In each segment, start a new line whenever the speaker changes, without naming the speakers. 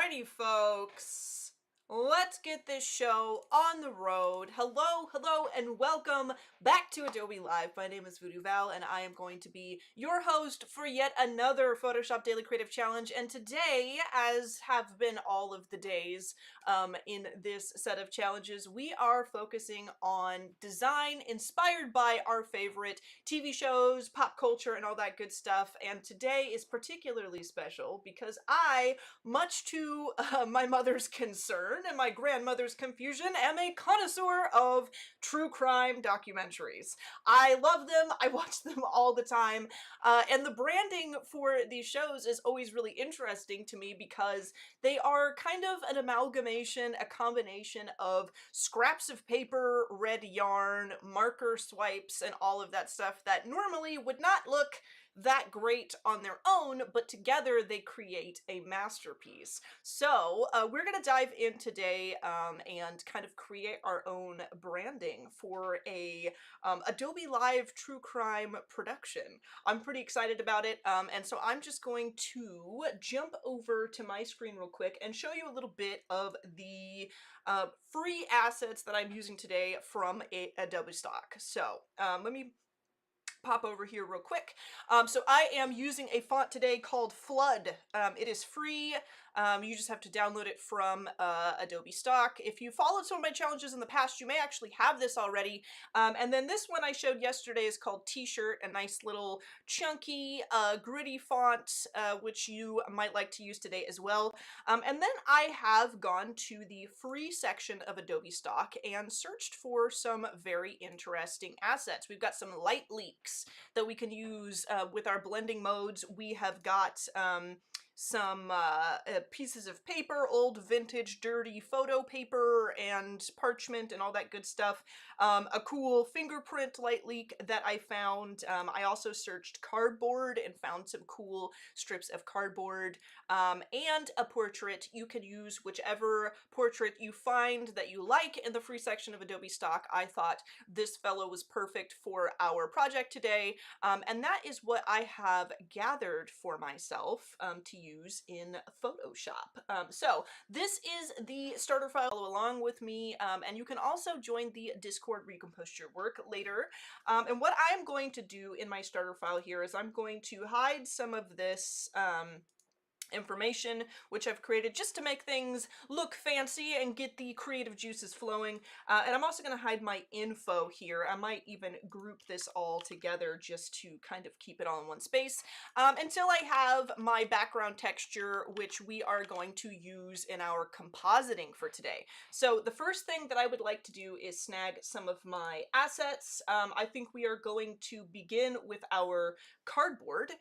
Alrighty, folks. Let's get this show on the road. Hello, and welcome back to Adobe Live. My name is VooDoo Val, and I am going to be your host for yet another Photoshop Daily Creative Challenge. And today, as have been all of the days in this set of challenges, we are focusing on design inspired by our favorite TV shows, pop culture, and all that good stuff. And today is particularly special because I, much to my mother's concern and my grandmother's confusion, am a connoisseur of true crime documentaries. I love them. I watch them all the time. And the branding for these shows is always really interesting to me because they are kind of an amalgamation, a combination of scraps of paper, red yarn, marker swipes, and all of that stuff that normally would not look that great on their own, but together they create a masterpiece. So we're going to dive in today and kind of create our own branding for a Adobe Live true crime production. I'm pretty excited about it, and so I'm just going to jump over to my screen real quick and show you a little bit of the free assets that I'm using today from Adobe stock. So let me pop over here real quick. So I am using a font today called Flood. It is free. You just have to download it from Adobe stock. If you followed some of my challenges in the past, you may actually have this already. And then this one I showed yesterday is called T-shirt, a nice little chunky, gritty font, which you might like to use today as well. And then I have gone to the free section of Adobe stock and searched for some very interesting assets. We've got some light leaks that we can use with our blending modes. We have got some pieces of paper, old vintage dirty photo paper and parchment and all that good stuff. A cool fingerprint light leak that I found. I also searched cardboard and found some cool strips of cardboard, and a portrait. You can use whichever portrait you find that you like in the free section of Adobe stock. I thought this fellow was perfect for our project today, and that is what I have gathered for myself to use in Photoshop. So this is the starter file. Follow along with me, and you can also join the Discord where you can post your work later. And what I'm going to do in my starter file here is I'm going to hide some of this information which I've created just to make things look fancy and get the creative juices flowing, and I'm also going to hide my info here. I might even group this all together just to kind of keep it all in one space until I have my background texture, which we are going to use in our compositing for today. So the first thing that I would like to do is snag some of my assets. I think we are going to begin with our cardboard,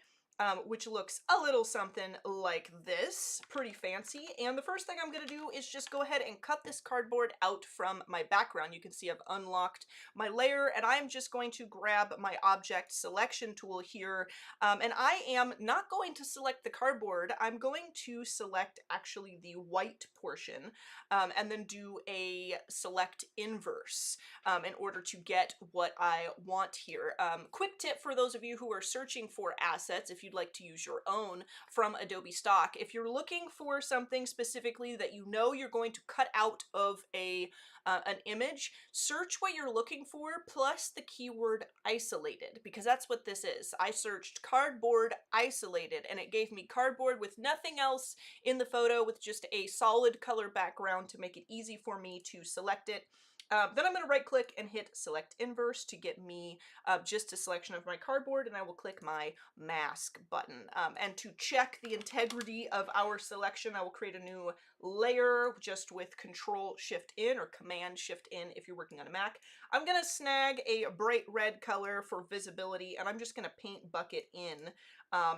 which looks a little something like this, pretty fancy. And the first thing I'm going to do is just go ahead and cut this cardboard out from my background. You can see I've unlocked my layer, and I'm just going to grab my object selection tool here, and I am not going to select the cardboard. I'm going to select actually the white portion, and then do a select inverse in order to get what I want here. Quick tip for those of you who are searching for assets, if you'd like to use your own from Adobe stock. If you're looking for something specifically that you know you're going to cut out of an image, search what you're looking for plus the keyword isolated, because that's what this is. I searched cardboard isolated and it gave me cardboard with nothing else in the photo, with just a solid color background to make it easy for me to select it. Then I'm going to right click and hit select inverse to get me just a selection of my cardboard, and I will click my mask button. And to check the integrity of our selection, I will create a new layer just with Control Shift in or Command Shift in if you're working on a Mac. I'm going to snag a bright red color for visibility, and I'm just going to paint bucket in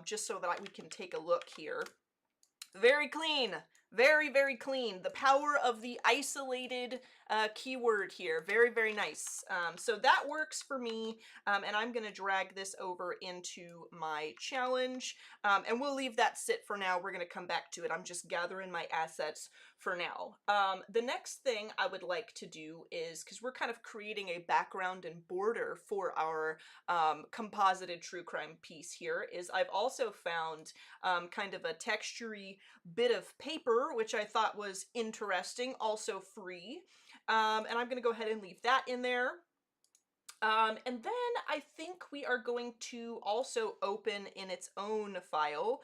just so that we can take a look here. Very clean, very, very clean. The power of the isolated keyword here. Very, very nice. So that works for me, and I'm going to drag this over into my challenge, and we'll leave that sit for now. We're going to come back to it. I'm just gathering my assets for now. The next thing I would like to do is, because we're kind of creating a background and border for our composited true crime piece here, is I've also found kind of a textury bit of paper, which I thought was interesting, also free. And I'm going to go ahead and leave that in there. And then I think we are going to also open in its own file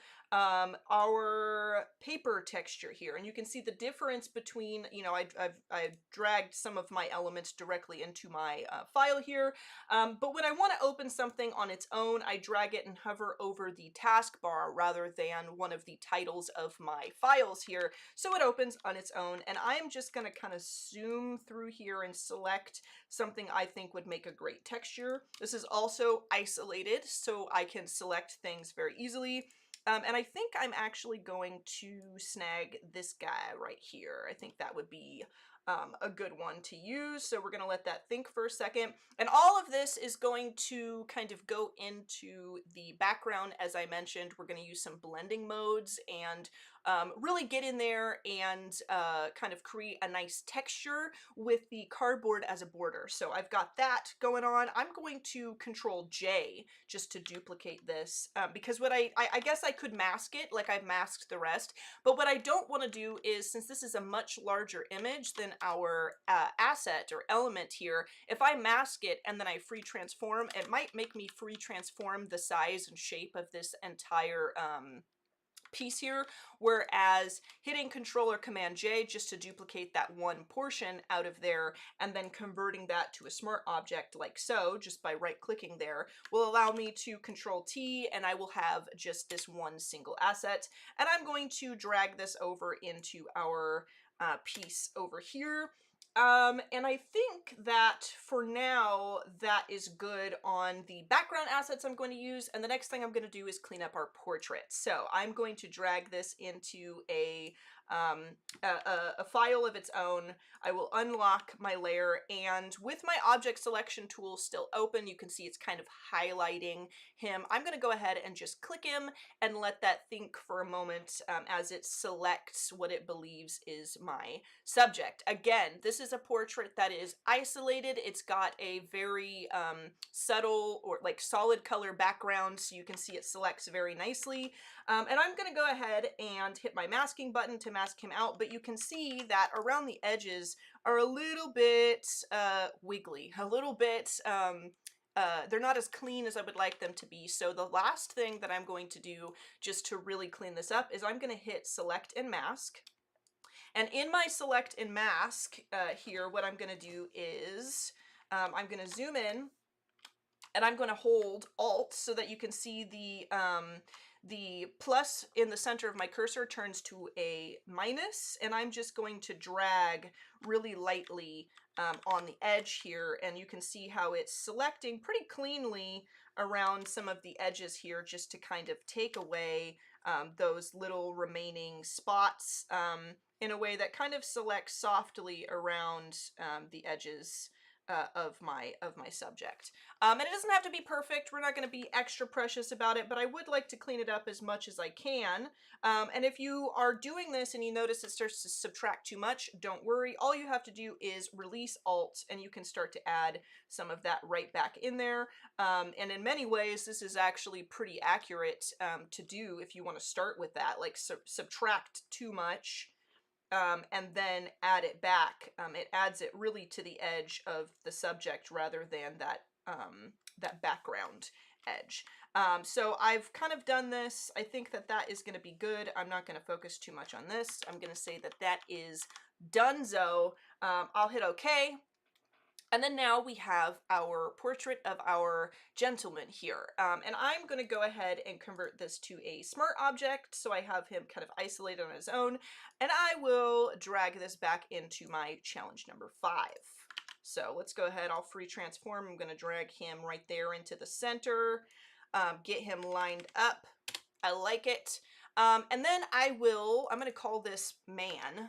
our paper texture here. And you can see the difference between, you know, I've dragged some of my elements directly into my file here. But when I want to open something on its own, I drag it and hover over the taskbar rather than one of the titles of my files here. So it opens on its own. And I am just going to kind of zoom through here and select something I think would make a great texture. This is also isolated, so I can select things very easily. And I think I'm actually going to snag this guy right here. I think that would be a good one to use. So we're going to let that think for a second. And all of this is going to kind of go into the background. As I mentioned, we're going to use some blending modes and really get in there and kind of create a nice texture with the cardboard as a border. So I've got that going on. I'm going to Control J just to duplicate this because what I guess I could mask it like I've masked the rest, but what I don't want to do is, since this is a much larger image than our asset or element here, if I mask it and then I free transform, it might make me free transform the size and shape of this entire piece here, whereas hitting Control or Command J just to duplicate that one portion out of there and then converting that to a smart object like so, just by right clicking there, will allow me to Control T and I will have just this one single asset. And I'm going to drag this over into our piece over here. And I think that for now, that is good on the background assets I'm going to use. And the next thing I'm going to do is clean up our portrait. So I'm going to drag this into a file of its own. I will unlock my layer, and with my object selection tool still open, you can see it's kind of highlighting him. I'm going to go ahead and just click him and let that think for a moment as it selects what it believes is my subject. Again, this is a portrait that is isolated. It's got a very subtle or like solid color background, so you can see it selects very nicely. And I'm going to go ahead and hit my masking button to mask him out, but you can see that around the edges are a little bit wiggly, a little bit, they're not as clean as I would like them to be. So the last thing that I'm going to do just to really clean this up is I'm going to hit Select and Mask. And in my Select and Mask here, what I'm going to do is I'm going to zoom in and I'm going to hold Alt so that you can see the plus in the center of my cursor turns to a minus, and I'm just going to drag really lightly on the edge here, and you can see how it's selecting pretty cleanly around some of the edges here just to kind of take away those little remaining spots in a way that kind of selects softly around the edges of my subject. And it doesn't have to be perfect. We're not going to be extra precious about it, but I would like to clean it up as much as I can. And if you are doing this and you notice it starts to subtract too much, don't worry. All you have to do is release Alt and you can start to add some of that right back in there. And in many ways, this is actually pretty accurate to do if you want to start with that, like subtract too much. And then add it back. It adds it really to the edge of the subject rather than that that background edge. So I've kind of done this. I think that that is going to be good. I'm not going to focus too much on this. I'm going to say that that is donezo. I'll hit OK. And then now we have our portrait of our gentleman here. And I'm going to go ahead and convert this to a smart object. So I have him kind of isolated on his own. And I will drag this back into my challenge number 5. So let's go ahead. I'll free transform. I'm going to drag him right there into the center. Get him lined up. I like it. And then I'm going to call this man.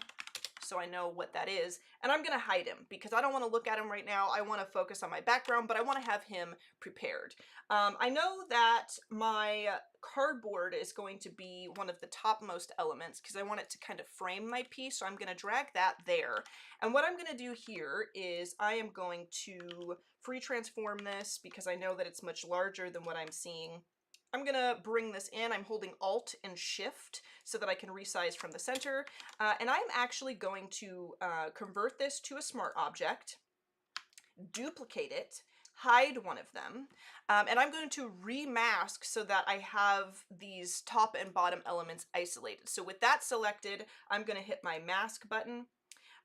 so I know what that is. And I'm gonna hide him because I don't want to look at him right now. I want to focus on my background, but I want to have him prepared. I know that my cardboard is going to be one of the topmost elements because I want it to kind of frame my piece, so I'm going to drag that there. And what I'm going to do here is I am going to free transform this because I know that it's much larger than what I'm seeing. I'm going to bring this in. I'm holding Alt and Shift so that I can resize from the center. And I'm actually going to convert this to a smart object, duplicate it, hide one of them, and I'm going to remask so that I have these top and bottom elements isolated. So with that selected, I'm going to hit my mask button,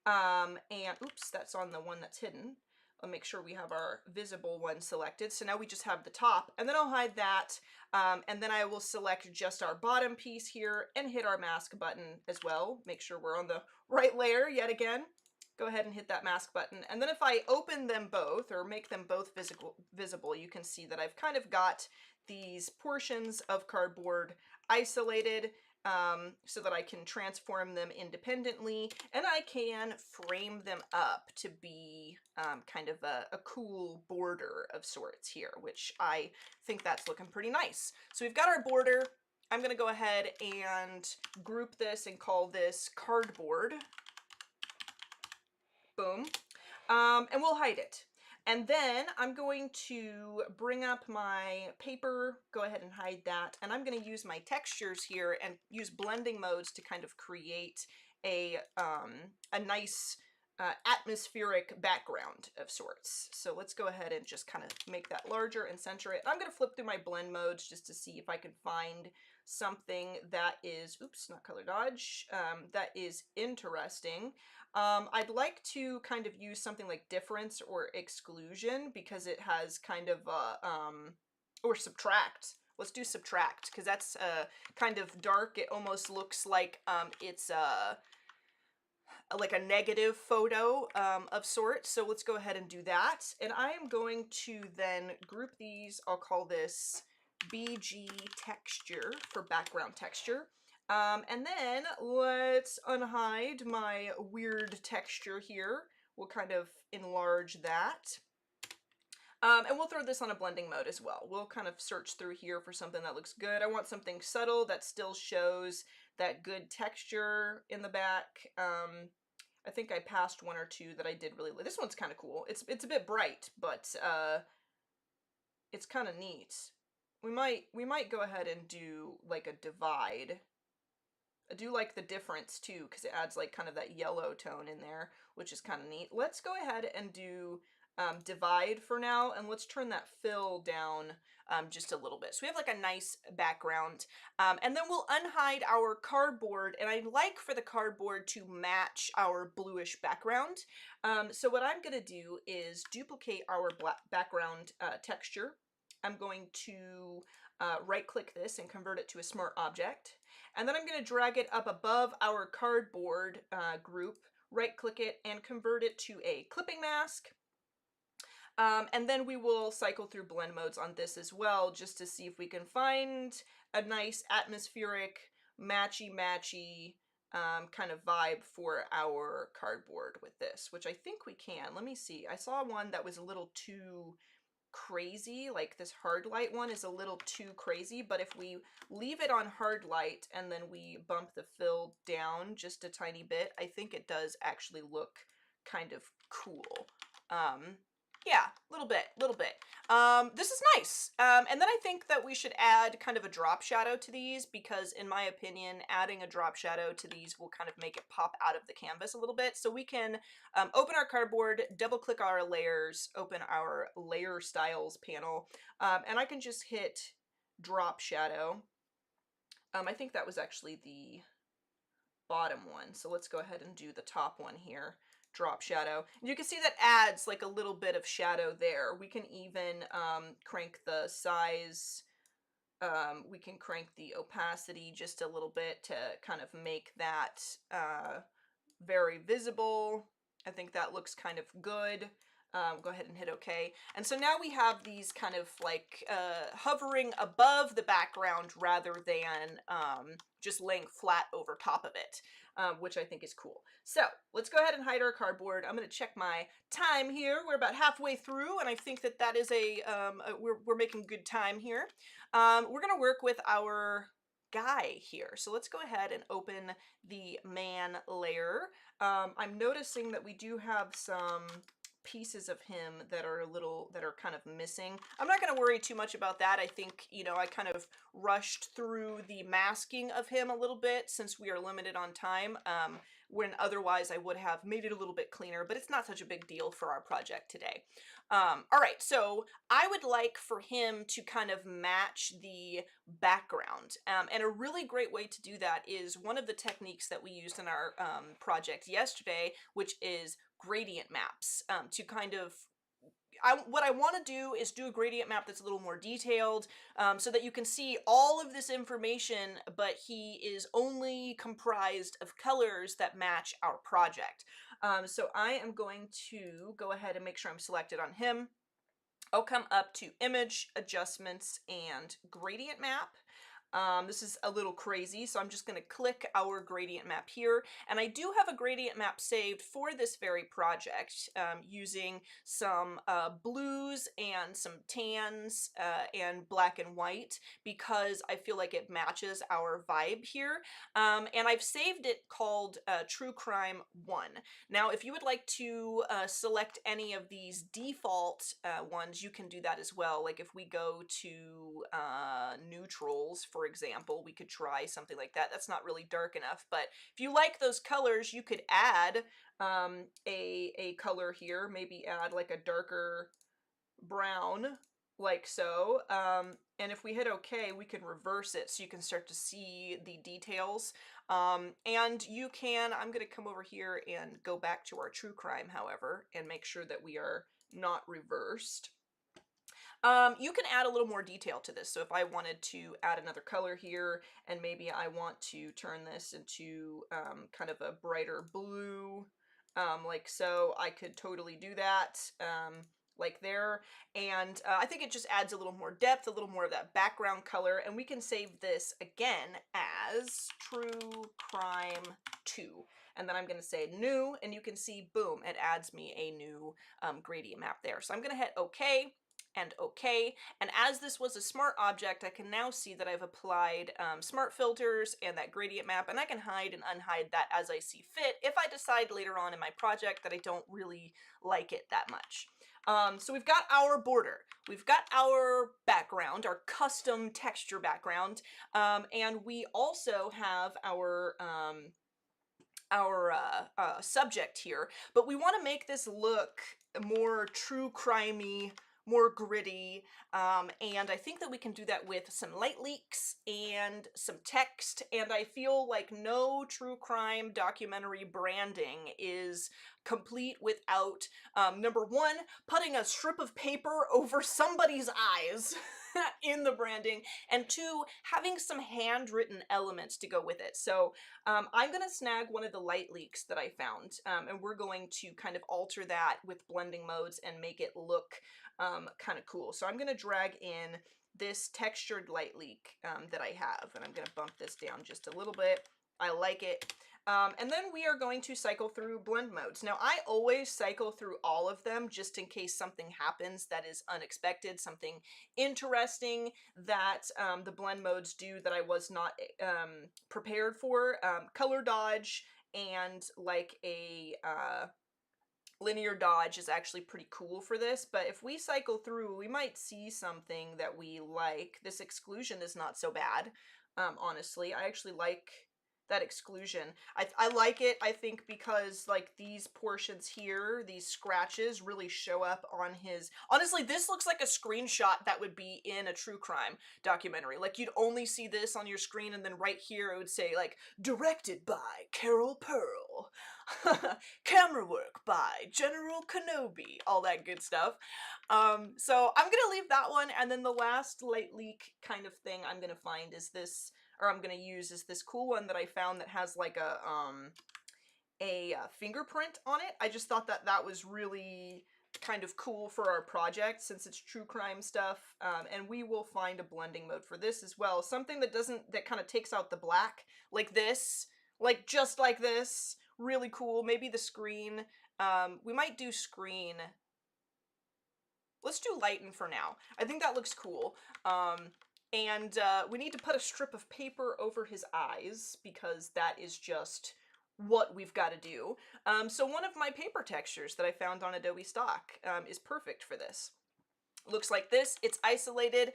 and oops, that's on the one that's hidden. I'll make sure we have our visible one selected. So now we just have the top, and then I'll hide that, and then I will select just our bottom piece here and hit our mask button as well. Make sure we're on the right layer yet again. Go ahead and hit that mask button. And then if I open them both or make them both visible, you can see that I've kind of got these portions of cardboard isolated, so that I can transform them independently, and I can frame them up to be kind of a cool border of sorts here, which I think that's looking pretty nice. So we've got our border. I'm going to go ahead and group this and call this cardboard. Boom. And we'll hide it. And then I'm going to bring up my paper, go ahead and hide that. And I'm going to use my textures here and use blending modes to kind of create a nice atmospheric background of sorts. So let's go ahead and just kind of make that larger and center it. I'm going to flip through my blend modes just to see if I can find something that is, oops, not color dodge, that is interesting. I'd like to kind of use something like difference or exclusion because it has kind of or subtract. Let's do subtract because that's kind of dark. It almost looks like it's like a negative photo of sorts. So let's go ahead and do that. And I am going to then group these. I'll call this BG texture for background texture. And then let's unhide my weird texture here. We'll kind of enlarge that. And we'll throw this on a blending mode as well. We'll kind of search through here for something that looks good. I want something subtle that still shows that good texture in the back. I think I passed one or two that I did really like. This one's kind of cool. It's a bit bright, but it's kind of neat. We might go ahead and do like a divide. I do like the difference too because it adds like kind of that yellow tone in there, which is kind of neat. Let's go ahead and do divide for now, and let's turn that fill down just a little bit. So we have like a nice background, and then we'll unhide our cardboard, and I'd like for the cardboard to match our bluish background. So what I'm going to do is duplicate our background texture. I'm going to right click this and convert it to a smart object, and then I'm going to drag it up above our cardboard group, right click it and convert it to a clipping mask. And then we will cycle through blend modes on this as well, just to see if we can find a nice atmospheric, matchy kind of vibe for our cardboard with this, which I think we can. Let me see. I saw one that was a little too crazy, like this hard light one is a little too crazy, but if we leave it on hard light and then we bump the fill down just a tiny bit, I think it does actually look kind of cool. Yeah, a little bit. This is nice. And then I think that we should add kind of a drop shadow to these because in my opinion, adding a drop shadow to these will kind of make it pop out of the canvas a little bit. So we can open our cardboard, double click our layers, open our layer styles panel, and I can just hit drop shadow. I think that was actually the bottom one. So let's go ahead and do the top one here. Drop shadow. And you can see that adds like a little bit of shadow there. We can even crank the size. We can crank the opacity just a little bit to kind of make that very visible. I think that looks kind of good. Go ahead and hit OK. And so now we have these kind of like hovering above the background rather than just laying flat over top of it, which I think is cool. So let's go ahead and hide our cardboard. I'm going to check my time here. We're about halfway through, and I think that that is we're making good time here. We're going to work with our guy here. So let's go ahead and open the man layer. I'm noticing that we do have some pieces of him that are kind of missing. I'm not going to worry too much about that. I think, you know, I kind of rushed through the masking of him a little bit since we are limited on time, when otherwise I would have made it a little bit cleaner, but it's not such a big deal for our project today. All right, so I would like for him to kind of match the background. And a really great way to do that is one of the techniques that we used in our project yesterday, which is gradient maps, to kind of what I want to do is do a gradient map that's a little more detailed, so that you can see all of this information, but he is only comprised of colors that match our project. So I am going to go ahead and make sure I'm selected on him. I'll come up to Image, Adjustments, and Gradient Map. This is a little crazy, so I'm just going to click our gradient map here, and I do have a gradient map saved for this very project, using some blues and some tans and black and white, because I feel like it matches our vibe here, and I've saved it called True Crime 1. Now, if you would like to select any of these default ones, you can do that as well. Like if we go to neutrals, for example, we could try something like that. That's not really dark enough, but if you like those colors, you could add a color here, maybe add like a darker brown, like so. And if we hit OK, we can reverse it so you can start to see the details. And you can, I'm going to come over here and go back to our true crime, however, and make sure that we are not reversed. You can add a little more detail to this. So if I wanted to add another color here, and maybe I want to turn this into kind of a brighter blue, like so, I could totally do that, like there. And I think it just adds a little more depth, a little more of that background color, and we can save this again as True Crime 2. And then I'm going to say new, and you can see, boom, it adds me a new gradient map there. So I'm going to hit OK and OK. And as this was a smart object, I can now see that I've applied smart filters and that gradient map, and I can hide and unhide that as I see fit if I decide later on in my project that I don't really like it that much. So we've got our border, we've got our background, our custom texture background, and we also have our subject here, but we want to make this look more true crimey, more gritty, and I think that we can do that with some light leaks and some text, and I feel like no true crime documentary branding is complete without, number one, putting a strip of paper over somebody's eyes in the branding, and two, having some handwritten elements to go with it. So I'm going to snag one of the light leaks that I found, and we're going to kind of alter that with blending modes and make it look kind of cool. So I'm going to drag in this textured light leak that I have, and I'm going to bump this down just a little bit. I like it. And then we are going to cycle through blend modes. Now, I always cycle through all of them just in case something happens that is unexpected, something interesting that the blend modes do that I was not prepared for. Color dodge and like a linear dodge is actually pretty cool for this, but if we cycle through, we might see something that we like. This exclusion is not so bad, honestly. I actually like that exclusion. I like it, I think, because like these portions here, these scratches really show up on his... Honestly, this looks like a screenshot that would be in a true crime documentary. Like you'd only see this on your screen, and then right here it would say like, directed by Carol Pearl. Camera work by General Kenobi, all that good stuff. So I'm gonna leave that one, and then the last light leak kind of thing I'm gonna find is this, or I'm gonna use, is this cool one that I found that has like a fingerprint on it. I just thought that that was really kind of cool for our project since it's true crime stuff. And we will find a blending mode for this as well. Something that that kind of takes out the black, like this, like just like this. Really cool. Maybe the screen. We might do screen. Let's do lighten for now. I think that looks cool. And we need to put a strip of paper over his eyes because that is just what we've got to do. So one of my paper textures that I found on Adobe stock is perfect for this. Looks like this. It's isolated.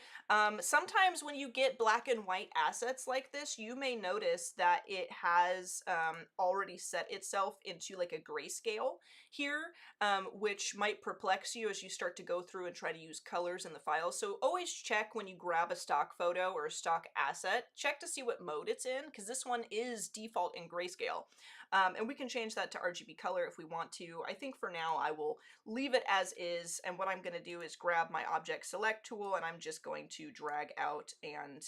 Sometimes when you get black and white assets like this, you may notice that it has already set itself into like a grayscale here, which might perplex you as you start to go through and try to use colors in the file. So always check when you grab a stock photo or a stock asset, check to see what mode it's in, because this one is default in grayscale. And we can change that to RGB color if we want to. I think for now I will leave it as is, and what I'm going to do is grab my object select tool and I'm just going to drag out and,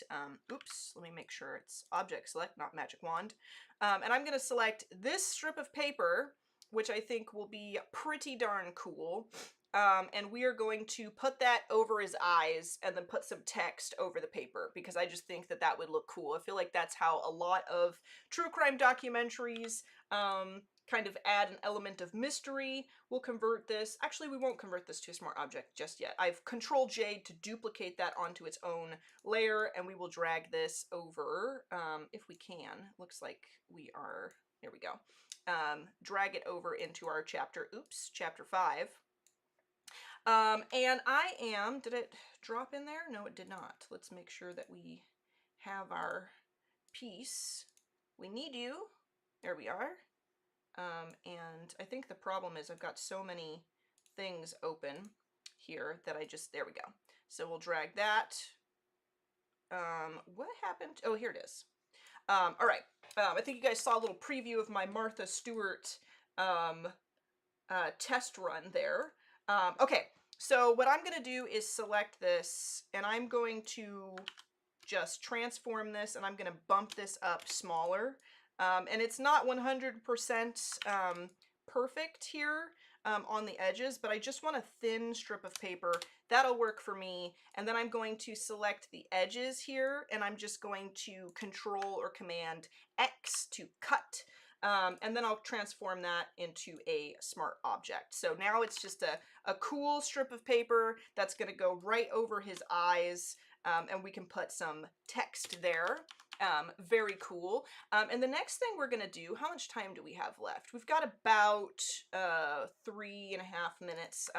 oops, let me make sure it's object select, not magic wand. And I'm going to select this strip of paper, which I think will be pretty darn cool. And we are going to put that over his eyes and then put some text over the paper because I just think that that would look cool. I feel like that's how a lot of true crime documentaries kind of add an element of mystery. We'll convert this. Actually, we won't convert this to a smart object just yet. I've Control J to duplicate that onto its own layer, and we will drag this over if we can. Looks like we are, there we go. Drag it over into our chapter, chapter 5. And I am, did it drop in there? No, it did not. Let's make sure that we have our piece. We need you. There we are. And I think the problem is I've got so many things open here that I just, there we go. So we'll drag that. What happened? Oh, here it is. All right. I think you guys saw a little preview of my Martha Stewart test run there. Okay, so what I'm going to do is select this, and I'm going to just transform this, and I'm going to bump this up smaller. And it's not 100% perfect here on the edges, but I just want a thin strip of paper. That'll work for me. And then I'm going to select the edges here, and I'm just going to Control or Command X to cut. And then I'll transform that into a smart object. So now it's just a cool strip of paper that's going to go right over his eyes, and we can put some text there. Very cool. And the next thing we're going to do, how much time do we have left? We've got about 3.5 minutes.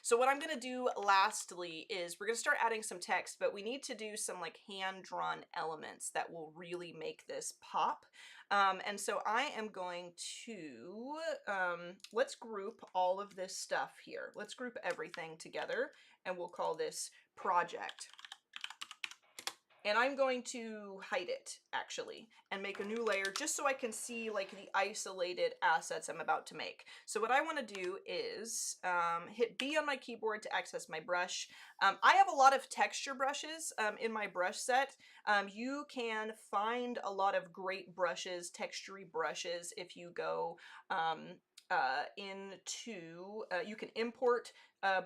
So what I'm going to do lastly is we're going to start adding some text, but we need to do some like hand-drawn elements that will really make this pop. And so I am going to, let's group all of this stuff here. Let's group everything together, and we'll call this project. And I'm going to hide it, actually, and make a new layer just so I can see like the isolated assets I'm about to make. So what I want to do is hit B on my keyboard to access my brush. I have a lot of texture brushes in my brush set. You can find a lot of great brushes, textury brushes, if you go you can import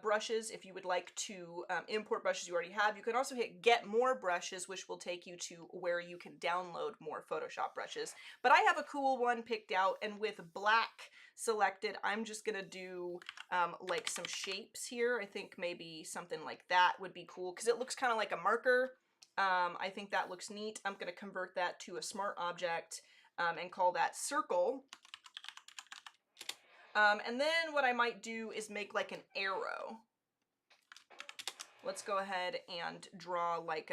brushes if you would like to import brushes you already have. You can also hit get more brushes, which will take you to where you can download more Photoshop brushes. But I have a cool one picked out, and with black selected, I'm just gonna do like some shapes here. I think maybe something like that would be cool because it looks kind of like a marker. I think that looks neat. I'm gonna convert that to a smart object and call that circle. And then what I might do is make like an arrow. Let's go ahead and draw like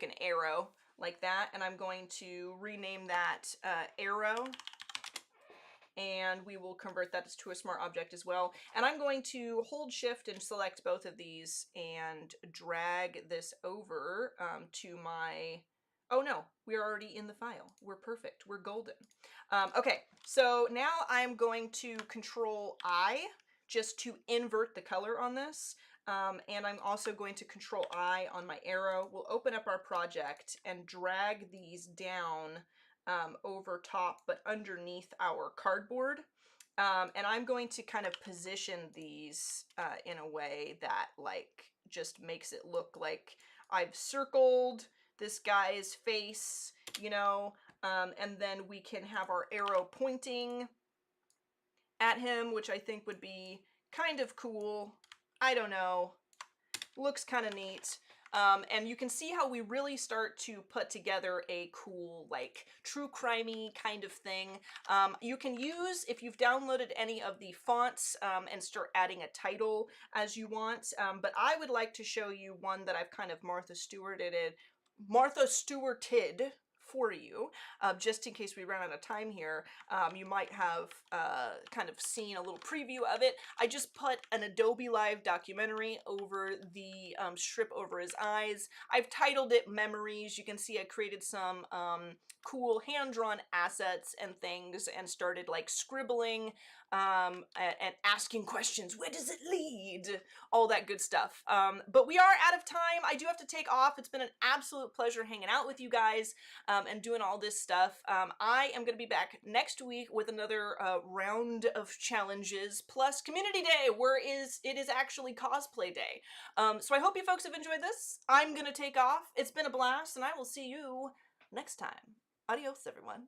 an arrow like that, and I'm going to rename that arrow, and we will convert that to a smart object as well. And I'm going to hold shift and select both of these and drag this over to my, oh no, we're already in the file. We're perfect. We're golden. Okay, so now I'm going to Control I just to invert the color on this. And I'm also going to Control I on my arrow. We'll open up our project and drag these down over top, but underneath our cardboard. And I'm going to kind of position these in a way that like just makes it look like I've circled this guy's face, you know, and then we can have our arrow pointing at him, which I think would be kind of cool. I don't know. Looks kind of neat. And you can see how we really start to put together a cool, like, true crimey kind of thing. You can use, if you've downloaded any of the fonts, and start adding a title as you want. But I would like to show you one that I've kind of Martha Stewarted for you, just in case we run out of time here. You might have kind of seen a little preview of it. I just put an Adobe Live documentary over the strip over his eyes. I've titled it Memories. You can see I created some cool hand-drawn assets and things and started like scribbling and asking questions. Where does it lead? All that good stuff. But we are out of time. I do have to take off. It's been an absolute pleasure hanging out with you guys and doing all this stuff. I am going to be back next week with another round of challenges, plus Community Day, where it is actually cosplay day. So I hope you folks have enjoyed this. I'm going to take off. It's been a blast, and I will see you next time. Adios, everyone.